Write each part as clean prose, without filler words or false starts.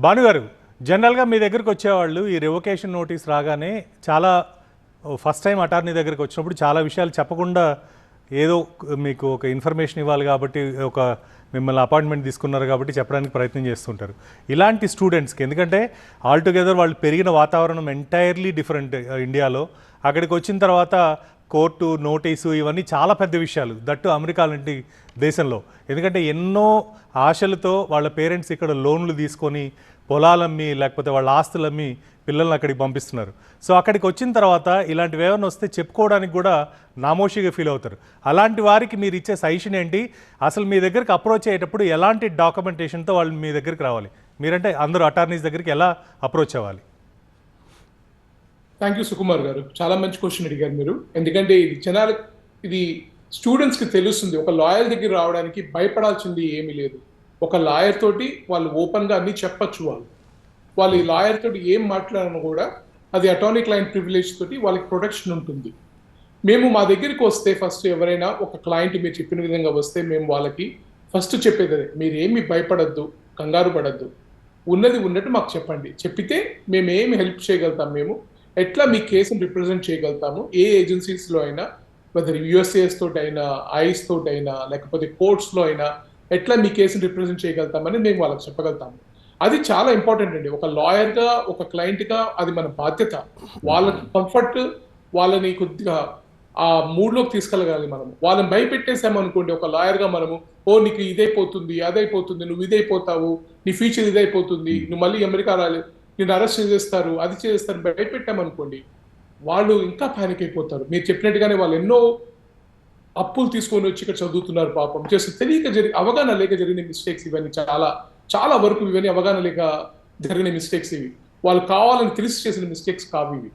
భానుగారు, జనరల్‌గా మీ దగ్గరికి వచ్చేవాళ్ళు ఈ రివొకేషన్ నోటీస్ రాగానే చాలా ఫస్ట్ టైం అటార్నీ దగ్గరికి వచ్చినప్పుడు చాలా విషయాలు చెప్పకుండా ఏదో మీకు ఒక ఇన్ఫర్మేషన్ ఇవ్వాలి కాబట్టి ఒక మిమ్మల్ని అపాయింట్మెంట్ తీసుకున్నారు కాబట్టి చెప్పడానికి ప్రయత్నం చేస్తుంటారు. ఇలాంటి స్టూడెంట్స్‌కి ఎందుకంటే ఆల్‌టుగెదర్ వాళ్ళు పెరిగిన వాతావరణం ఎంటైర్లీ డిఫరెంట్ ఇండియాలో. అక్కడికి వచ్చిన తర్వాత కోర్టు, నోటీసు ఇవన్నీ చాలా పెద్ద విషయాలు. దట్టు అమెరికా లాంటి దేశంలో. ఎందుకంటే ఎన్నో ఆశలతో వాళ్ళ పేరెంట్స్ ఇక్కడ లోన్లు తీసుకొని పొలాలమ్మి లేకపోతే వాళ్ళ ఆస్తులమ్మి పిల్లల్ని అక్కడికి పంపిస్తున్నారు. సో అక్కడికి వచ్చిన తర్వాత ఇలాంటివి ఏమైనా వస్తే చెప్పుకోవడానికి కూడా నామోషిగా ఫీల్ అవుతారు. అలాంటి వారికి మీరు ఇచ్చే సజెషన్ ఏంటి? అసలు మీ దగ్గరికి అప్రోచ్ అయ్యేటప్పుడు ఎలాంటి డాక్యుమెంటేషన్తో వాళ్ళు మీ దగ్గరికి రావాలి? మీరంటే అందరూ అటార్నీస్ దగ్గరికి ఎలా అప్రోచ్ అవ్వాలి? థ్యాంక్ యూ సుకుమార్ గారు, చాలా మంచి క్వశ్చన్ అడిగారు మీరు. ఎందుకంటే ఇది స్టూడెంట్స్కి తెలుస్తుంది. ఒక లాయర్ దగ్గర రావడానికి భయపడాల్సింది ఏమీ లేదు. ఒక లాయర్ తోటి వాళ్ళు ఓపెన్గా అన్ని చెప్పచ్చు. వాళ్ళు ఈ లాయర్ తోటి ఏం మాట్లాడినా కూడా అది అటార్నీ క్లయింట్ ప్రివిలేజ్ తోటి వాళ్ళకి ప్రొటెక్షన్ ఉంటుంది. మేము మా దగ్గరికి వస్తే ఫస్ట్ ఎవరైనా ఒక క్లయింట్ మీరు చెప్పిన విధంగా వస్తే మేము వాళ్ళకి ఫస్ట్ చెప్పేది మీరు ఏమి భయపడద్దు, కంగారు పడద్దు, ఉన్నది ఉన్నట్టు మాకు చెప్పండి. చెప్పితే మేము ఏమి హెల్ప్ చేయగలుగుతాం, మేము ఎట్లా మీ కేసును రిప్రజెంట్ చేయగలుగుతాము, ఏ ఏజెన్సీస్లో అయినా, వెదర్ యుఎస్ఏఎస్ తోటి అయినా, ఐస్ తోటి అయినా, లేకపోతే కోర్ట్స్లో అయినా ఎట్లా మీ కేసును రిప్రజెంట్ చేయగలుగుతామని మేము వాళ్ళకి చెప్పగలుగుతాము. అది చాలా ఇంపార్టెంట్ అండి. ఒక లాయర్గా, ఒక క్లయింట్గా అది మన బాధ్యత. వాళ్ళకి కంఫర్ట్, వాళ్ళని కొద్దిగా ఆ మూడ్లోకి తీసుకెళ్ళగాలి. మనం వాళ్ళని భయపెట్టేసామనుకోండి ఒక లాయర్గా, మనము నీకు ఇదైపోతుంది, అదైపోతుంది, నువ్వు ఇదైపోతావు, నీ ఫ్యూచర్ ఇదైపోతుంది, నువ్వు మళ్ళీ అమెరికా రాలేదు, నేను అరెస్ట్ చేసేస్తారు, అది చేసేస్తారు భయపెట్టామనుకోండి, వాళ్ళు ఇంకా పానిక్ అయిపోతారు. మీరు చెప్పినట్టుగానే వాళ్ళు ఎన్నో అప్పులు తీసుకొని వచ్చి ఇక్కడ చదువుతున్నారు పాపం. జస్ట్ తెలియక అవగాహన లేక జరిగిన మిస్టేక్స్ ఇవన్నీ. చాలా చాలా వరకు ఇవన్నీ అవగాహన లేక జరిగిన మిస్టేక్స్ ఇవి. వాళ్ళు కావాలని తెలిసి చేసిన మిస్టేక్స్ కావు ఇవి.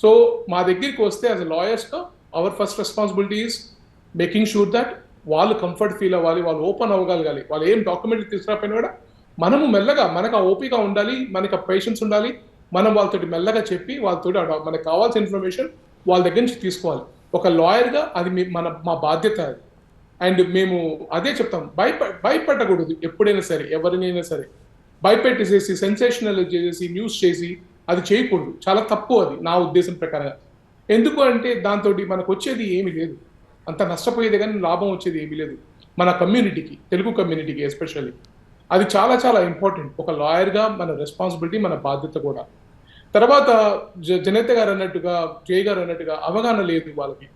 సో మా దగ్గరికి వస్తే యాజ్ అ లాయర్స్గా our first responsibility is making sure that వాళ్ళు కంఫర్ట్ ఫీల్ అవ్వాలి, వాళ్ళు ఓపెన్ అవ్వగలగాలి. వాళ్ళు ఏం డాక్యుమెంట్లు తీసుకురాపోయినా కూడా మనము మెల్లగా, మనకు ఆ ఓపిక ఉండాలి, మనకు ఆ పేషెన్స్ ఉండాలి. మనం వాళ్ళతోటి మెల్లగా చెప్పి వాళ్ళతోటి మనకు కావాల్సిన ఇన్ఫర్మేషన్ వాళ్ళ దగ్గర నుంచి తీసుకోవాలి. ఒక లాయర్గా అది మా బాధ్యత అది. అండ్ మేము అదే చెప్తాం, భయపడకూడదు ఎప్పుడైనా సరే, ఎవరినైనా సరే భయపెట్టేసేసి సెన్సేషనల్ చేసేసి న్యూస్ చేసి అది చేయకూడదు. చాలా తప్పు అది నా ఉద్దేశం ప్రకారంగా. ఎందుకు అంటే దాంతో మనకు వచ్చేది ఏమీ లేదు, అంత నష్టపోయేది కానీ లాభం వచ్చేది ఏమీ లేదు మన కమ్యూనిటీకి, తెలుగు కమ్యూనిటీకి ఎస్పెషల్లీ. అది చాలా చాలా ఇంపార్టెంట్. ఒక లాయర్గా మన రెస్పాన్సిబిలిటీ, మన బాధ్యత కూడా. తర్వాత జనేత గారు అన్నట్టుగా, జయ గారు అన్నట్టుగా అవగాహన లేదు వాళ్ళకి.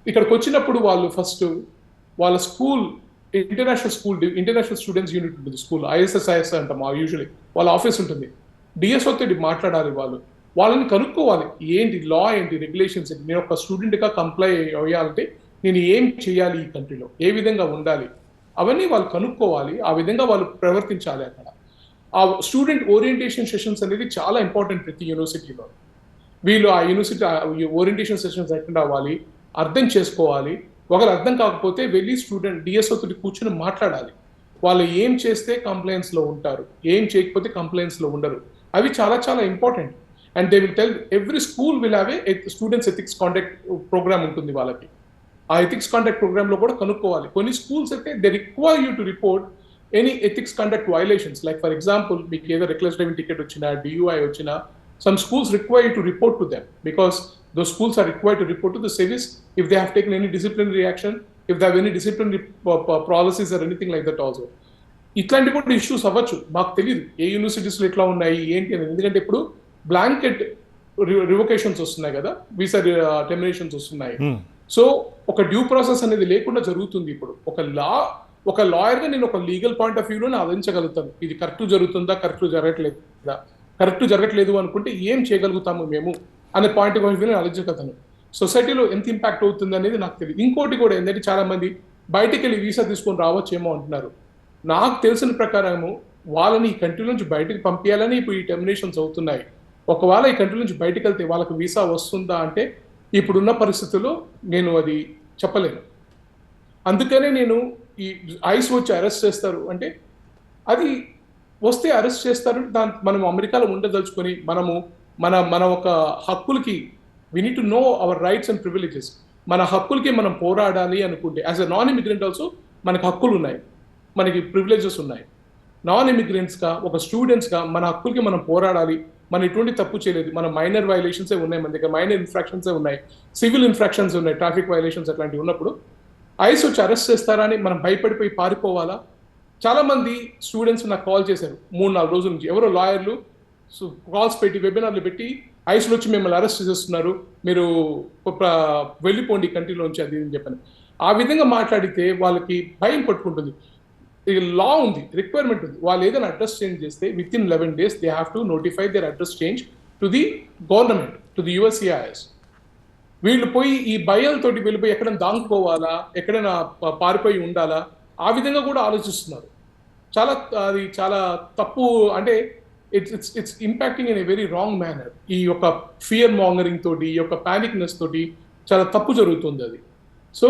ఇక్కడికి వచ్చినప్పుడు వాళ్ళు ఫస్ట్ వాళ్ళ స్కూల్, ఇంటర్నేషనల్ స్టూడెంట్స్ యూనిట్ ఉంటుంది స్కూల్, ఐఎస్ఎస్ఐఎస్ అంటాం యూజువల్లీ, వాళ్ళ ఆఫీస్ ఉంటుంది. డిఎస్ఓ తోటి మాట్లాడాలి, వాళ్ళని కనుక్కోవాలి ఏంటి లా, ఏంటి రెగ్యులేషన్స్ ఏంటి, నేను ఒక స్టూడెంట్గా కంప్లై అయ్యాలంటే నేను ఏం చేయాలి, ఈ కంట్రీలో ఏ విధంగా ఉండాలి, అవన్నీ వాళ్ళు కనుక్కోవాలి. ఆ విధంగా వాళ్ళు ప్రవర్తించాలి. అక్కడ ఆ స్టూడెంట్ ఓరియంటేషన్ సెషన్స్ అనేది చాలా ఇంపార్టెంట్ ప్రతి యూనివర్సిటీలో. వీళ్ళు ఆ యూనివర్సిటీ ఓరియంటేషన్ సెషన్స్ అటెండ్ అవ్వాలి, అర్థం చేసుకోవాలి. ఒకరు అర్థం కాకపోతే వెళ్ళి స్టూడెంట్ డిఎస్ఓ తోటి కూర్చొని మాట్లాడాలి. వాళ్ళు ఏం చేస్తే కంప్లైంట్స్లో ఉంటారు, ఏం చేయకపోతే కంప్లైంట్స్లో ఉండరు. అవి చాలా చాలా important. And they will tell every school will have a students ethics contact programme ఉంటుంది వాళ్ళకి. ఆ ఎథిక్స్ కాంటాక్ట్ ప్రోగ్రామ్లో కూడా కనుక్కోవాలి. కొన్ని స్కూల్స్ అయితే they require you to report any ethics contact violations. Like for example, మీకు ఏదో రెక్లెస్ డ్రైవింగ్ టికెట్ వచ్చినా, DUI వచ్చినా, some schools require you to report to them because those schools are required to report to the service if they have taken any disciplinary action, if they have any disciplinary policies or anything like that also. ఇట్లాంటి కూడా issues అవ్వచ్చు. మాకు తెలియదు ఏ యూనివర్సిటీస్లో ఎట్లా ఉన్నాయి ఏంటి అనేది. ఎందుకంటే ఇప్పుడు బ్లాంకెట్ రివొకేషన్స్ వస్తున్నాయి కదా, వీసా టెర్మినేషన్స్ వస్తున్నాయి. సో ఒక డ్యూ ప్రాసెస్ అనేది లేకుండా జరుగుతుంది. ఇప్పుడు ఒక లాయర్గా నేను ఒక లీగల్ పాయింట్ ఆఫ్ వ్యూలో ఆలోచించగలుగుతాను, ఇది కరెక్ట్ జరుగుతుందా, కరెక్ట్ జరగట్లేదు అనుకుంటే ఏం చేయగలుగుతాము మేము అనే పాయింట్ ఆఫ్ వ్యూలో ఆలోచించగలుగుతాను. సొసైటీలో ఎంత ఇంపాక్ట్ అవుతుంది అనేది నాకు తెలియదు. ఇంకోటి కూడా ఏంటంటే, చాలా మంది బయటికి వెళ్ళి వీసా తీసుకొని రావచ్చేమో అంటున్నారు. నాకు తెలిసిన ప్రకారము వాళ్ళని ఈ కంట్రీ నుంచి బయటకు పంపించాలని ఇప్పుడు ఈ టెర్మినేషన్స్ అవుతున్నాయి. ఒకవేళ ఈ కంట్రీ నుంచి బయటకు వెళ్తే వాళ్ళకి వీసా వస్తుందా అంటే ఇప్పుడున్న పరిస్థితుల్లో నేను అది చెప్పలేను. అందుకనే నేను ఈ ఐస్ వచ్చి అరెస్ట్ చేస్తారు అంటే, అది వస్తే అరెస్ట్ చేస్తారు, మనం అమెరికాలో ఉండదలుచుకొని మన ఒక హక్కులకి we need to know our rights and privileges. మన హక్కులకి మనం పోరాడాలి అనుకుంటే as a non immigrant also మనకి హక్కులు ఉన్నాయి, మనకి ప్రివిలేజెస్ ఉన్నాయి. నాన్ ఇమిగ్రెంట్స్గా ఒక స్టూడెంట్స్గా మన హక్కులకి మనం పోరాడాలి. మనం ఎటువంటి తప్పు చేయలేదు. మన మైనర్ వైలేషన్సే ఉన్నాయి, మన దగ్గర మైనర్ ఇన్ఫ్రాక్షన్సే ఉన్నాయి, సివిల్ ఇన్ఫ్రాక్షన్స్ ఉన్నాయి, ట్రాఫిక్ వైలేషన్స్ అట్లాంటివి ఉన్నప్పుడు ఐస్ వచ్చి అరెస్ట్ చేస్తారా అని మనం భయపడిపోయి పారిపోవాలా? చాలా మంది స్టూడెంట్స్ నాకు కాల్ చేశారు 3-4 రోజుల నుంచి. ఎవరో లాయర్లు కాల్స్ పెట్టి వెబినార్లు పెట్టి ఐస్లో వచ్చి మిమ్మల్ని అరెస్ట్ చేస్తున్నారు, మీరు వెళ్ళిపోండి కంట్రీలోంచి అది అని చెప్పని. ఆ విధంగా మాట్లాడితే వాళ్ళకి భయం పట్టుకుంటుంది. లా ఉంది, రిక్వైర్మెంట్ ఉంది. వాళ్ళు ఏదైనా అడ్రస్ చేంజ్ చేస్తే within 11 days they have to notify their address change to the government, to the USCIS. వీళ్ళు పోయి ఈ భయాలతోటి వెళ్ళిపోయి ఎక్కడైనా దాంచుకోవాలా, ఎక్కడైనా పారిపోయి ఉండాలా, ఆ విధంగా కూడా ఆలోచిస్తున్నారు. అది చాలా తప్పు. అంటే it's impacting in a very wrong manner. ఈ యొక్క ఫియర్ మాంగరింగ్ తోటి, ఈ యొక్క ప్యానిక్నెస్ తోటి చాలా తప్పు జరుగుతుంది అది. సో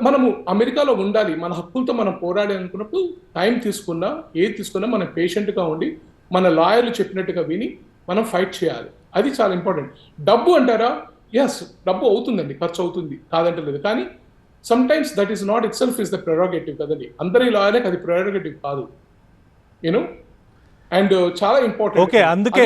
మనము అమెరికాలో ఉండాలి, మన హక్కులతో మనం పోరాడి అనుకున్నప్పుడు టైం తీసుకున్నా ఏది తీసుకున్నా మనం పేషెంట్గా ఉండి మన లాయర్లు చెప్పినట్టుగా విని మనం ఫైట్ చేయాలి. అది చాలా ఇంపార్టెంట్. డబ్బు అంటారా? ఎస్, డబ్బు అవుతుందండి, ఖర్చు అవుతుంది, కాదంటలేదు. కానీ some times that is not it self is the prerogative కదండి. అందరి లాయర్లకు అది ప్రెరోగేటివ్ కాదు, యూనో. అండ్ చాలా ఇంపార్టెంట్. ఓకే, అందుకే